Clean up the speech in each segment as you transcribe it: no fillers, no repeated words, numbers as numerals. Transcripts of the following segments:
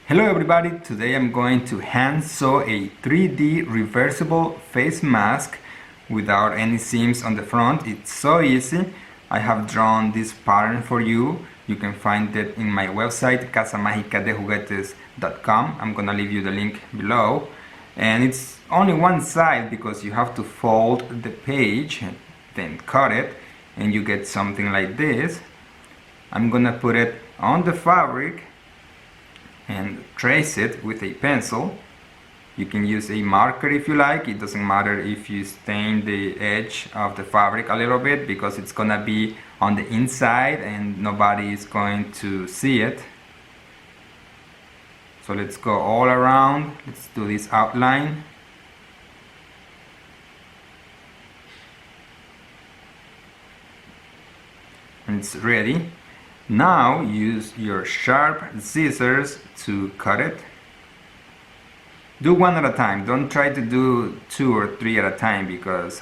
Hello everybody, today I'm going to hand sew a 3D reversible face mask without any seams on the front. It's so easy. I have drawn this pattern for you. You can find it in my website casamagicadejuguetes.com. I'm gonna leave you the link below. And it's only one side because you have to fold the page and then cut it and you get something like this. I'm gonna put it on the fabric and trace it with a pencil. You can use a marker if you like. It doesn't matter if you stain the edge of the fabric a little bit because it's gonna be on the inside and nobody is going to see it. So let's go all around. Let's do this outline. And it's ready. Now use your sharp scissors to cut it. Do one at a time. Don't try to do 2 or 3 at a time because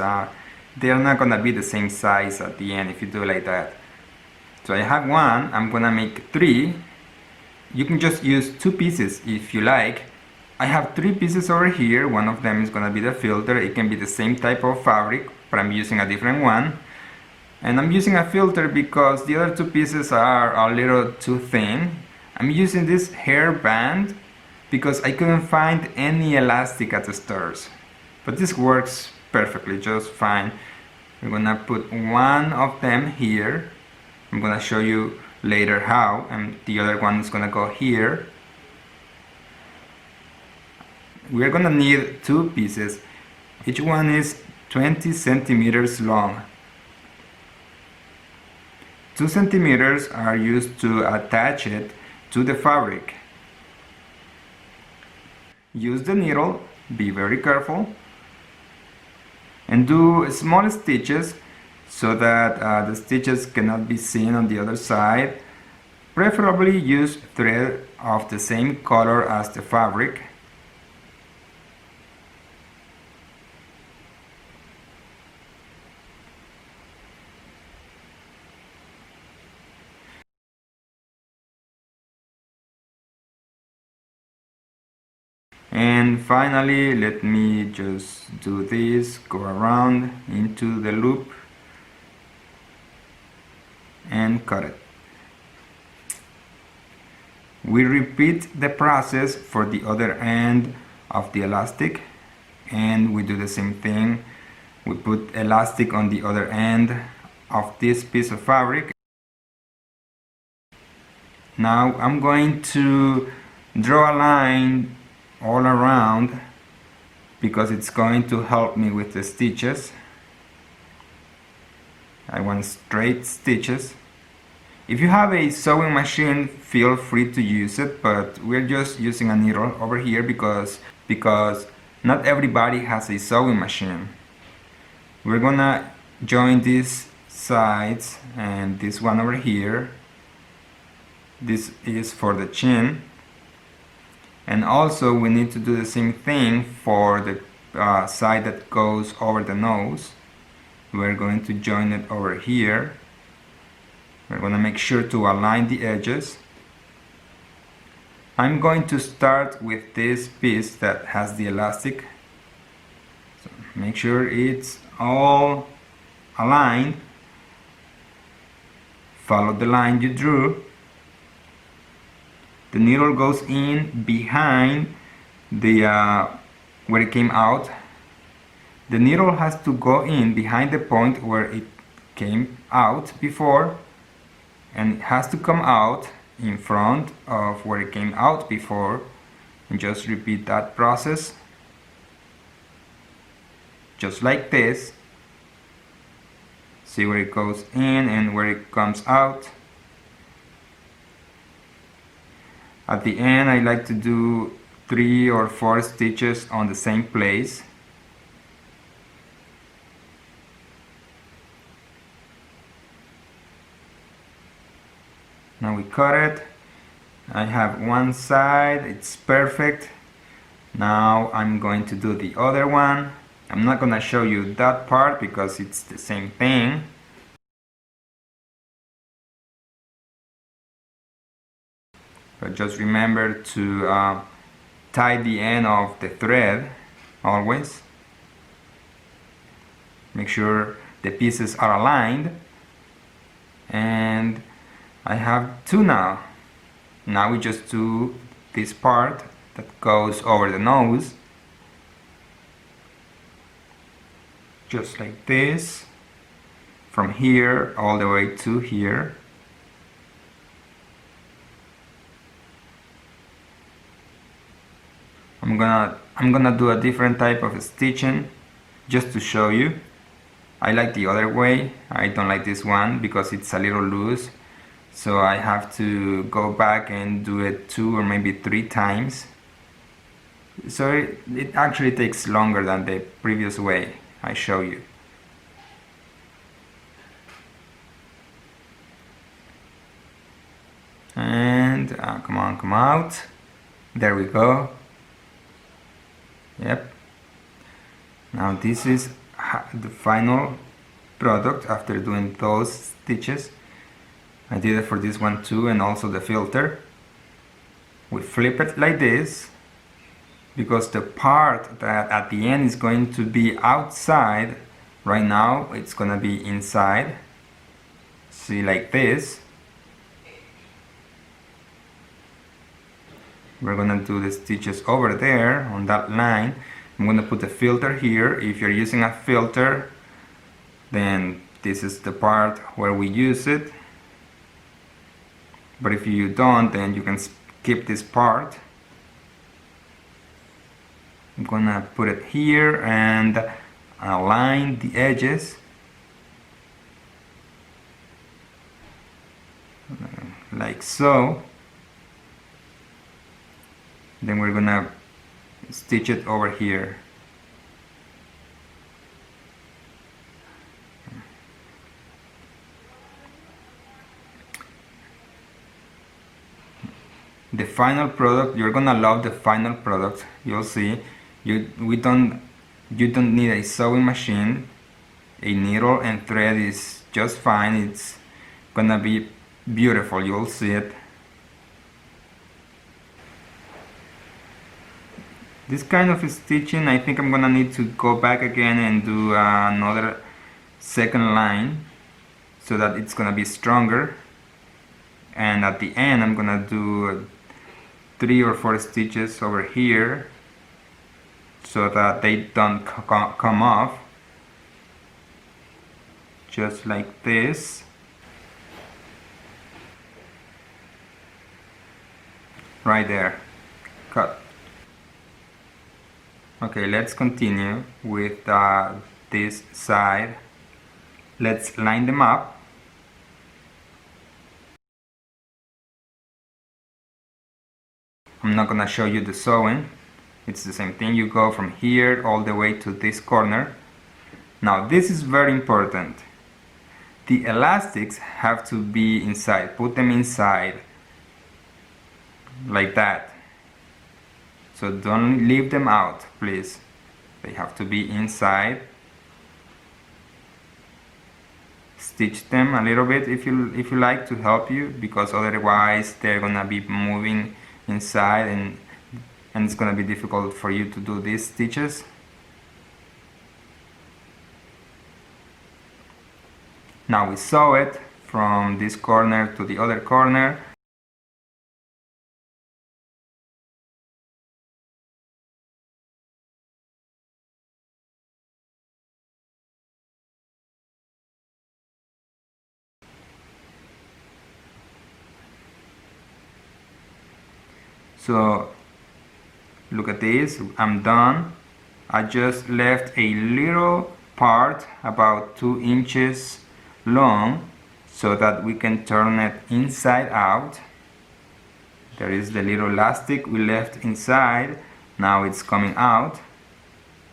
they're not gonna be the same size at the end if you do it like that. So I have one. I'm gonna make 3. You can just use 2 pieces if you like. I have 3 pieces over here. One of them is gonna be the filter. It can be the same type of fabric, but I'm using a different one. And I'm using a filter because the other 2 pieces are a little too thin. I'm using this hair band because I couldn't find any elastic at the stores. But this works perfectly, just fine. We're gonna put one of them here. I'm gonna show you later how, and the other one is gonna go here. We're gonna need 2 pieces. Each one is 20 centimeters long. 2 centimeters are used to attach it to the fabric. Use the needle, be very careful, and do small stitches so that the stitches cannot be seen on the other side. Preferably use thread of the same color as the fabric. And finally, let me just do this, go around into the loop and cut it. We repeat the process for the other end of the elastic, and we do the same thing. We put elastic on the other end of this piece of fabric. Now I'm going to draw a line all around because it's going to help me with the stitches. I want straight stitches. If you have a sewing machine, feel free to use it, but we're just using a needle over here because not everybody has a sewing machine. We're gonna join these sides and this one over here. This is for the chin. And also we need to do the same thing for the side that goes over the nose. We're going to join it over here. We're going to make sure to align the edges. I'm going to start with this piece that has the elastic. So make sure it's all aligned. Follow the line you drew. The needle goes in behind the where it came out. The needle has to go in behind the point where it came out before, and it has to come out in front of where it came out before, and just repeat that process just like this. See where it goes in and where it comes out. At the end, I like to do 3 or 4 stitches on the same place. Now we cut it. I have one side, it's perfect. Now I'm going to do the other one. I'm not gonna show you that part because it's the same thing. but just remember to tie the end of the thread always. Make sure the pieces are aligned, and I have two now. Now we just do this part that goes over the nose, just like this, from here all the way to here. I'm gonna do a different type of stitching just to show you. I like the other way. I don't like this one because it's a little loose, so I have to go back and do it 2 or maybe 3 times. So it actually takes longer than the previous way I show you. And come on, come out. There we go. Yep. Now this is the final product after doing those stitches. I did it for this one too, and also the filter. We flip it like this because the part that at the end is going to be outside, right now it's gonna be inside. See, like this. We're gonna do the stitches over there on that line. I'm gonna put the filter here. If you're using a filter, then this is the part where we use it. But if you don't, then you can skip this part. I'm gonna put it here and align the edges like so. Then we're gonna stitch it over here. The final product, you're gonna love the final product. You'll see. You don't need a sewing machine. A needle and thread is just fine. It's gonna be beautiful. You'll see it. This kind of stitching, I think I'm gonna need to go back again and do another second line so that it's gonna be stronger. And at the end, I'm gonna do 3 or 4 stitches over here so that they don't come off, just like this. Right there. Cut. Okay, let's continue with this side. Let's line them up. I'm not gonna show you the sewing. It's the same thing. You go from here all the way to this corner. Now this is very important. The elastics have to be inside. Put them inside like that. So don't leave them out, please. They have to be inside. Stitch them a little bit if you like, to help you, because otherwise they're gonna be moving inside and it's gonna be difficult for you to do these stitches. Now we sew it from this corner to the other corner. So look at this, I'm done. I just left a little part about 2 inches long so that we can turn it inside out. There is the little elastic we left inside. Now it's coming out.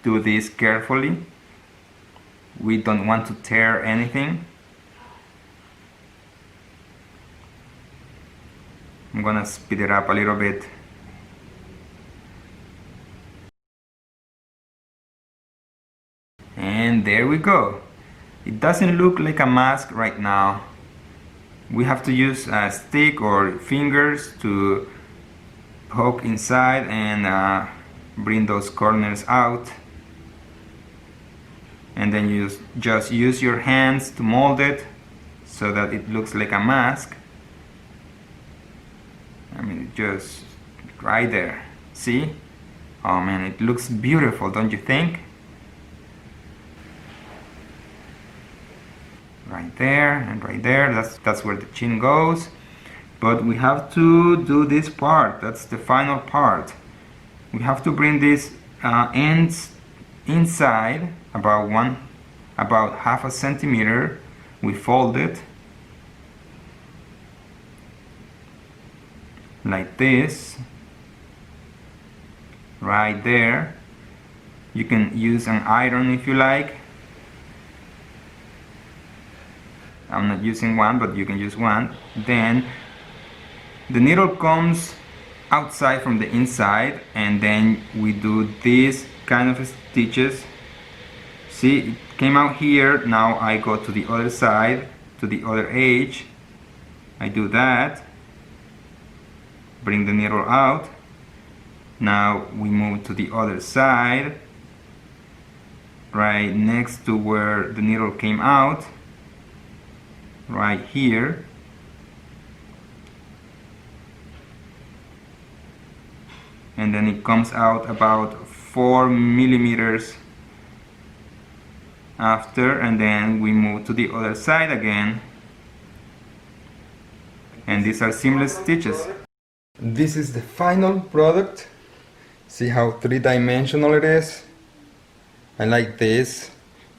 Do this carefully. We don't want to tear anything. I'm gonna speed it up a little bit. And there we go. It doesn't look like a mask right now. We have to use a stick or fingers to poke inside and bring those corners out, and then you just use your hands to mold it so that it looks like a mask. I mean, just right there, see? Oh man, it looks beautiful, don't you think? Right there and right there, that's where the chin goes. But we have to do this part, that's the final part. We have to bring these ends inside about half a centimeter. We fold it like this, right there. You can use an iron if you like. I'm not using one, but you can use one. Then the needle comes outside from the inside, and then we do these kind of stitches. See, it came out here. Now I go to the other side, to the other edge. I do that, bring the needle out. Now we move to the other side, right next to where the needle came out, right here. And then it comes out about 4 millimeters after, and then we move to the other side again, and these are seamless stitches. This is the final product. See how three-dimensional it is? I like this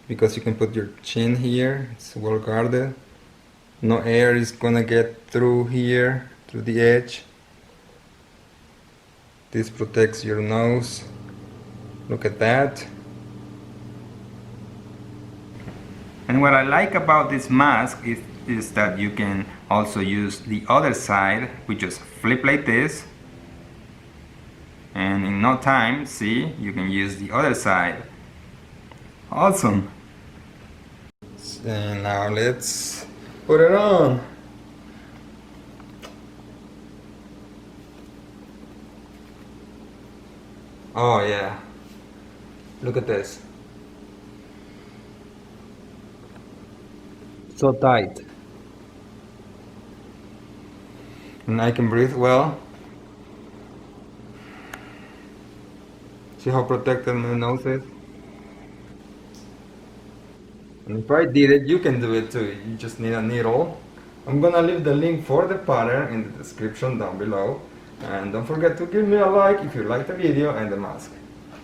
because you can put your chin here, it's well guarded. No air is gonna get through here, through the edge. This protects your nose. Look at that. And what I like about this mask is that you can also use the other side. We just flip like this, and in no time, see, you can use the other side. Awesome. And now let's put it on. Oh yeah, look at this. So tight. And I can breathe well. See how protected my nose is? And if I did it, you can do it too. You just need a needle. I'm gonna leave the link for the pattern in the description down below. And don't forget to give me a like if you like the video and the mask.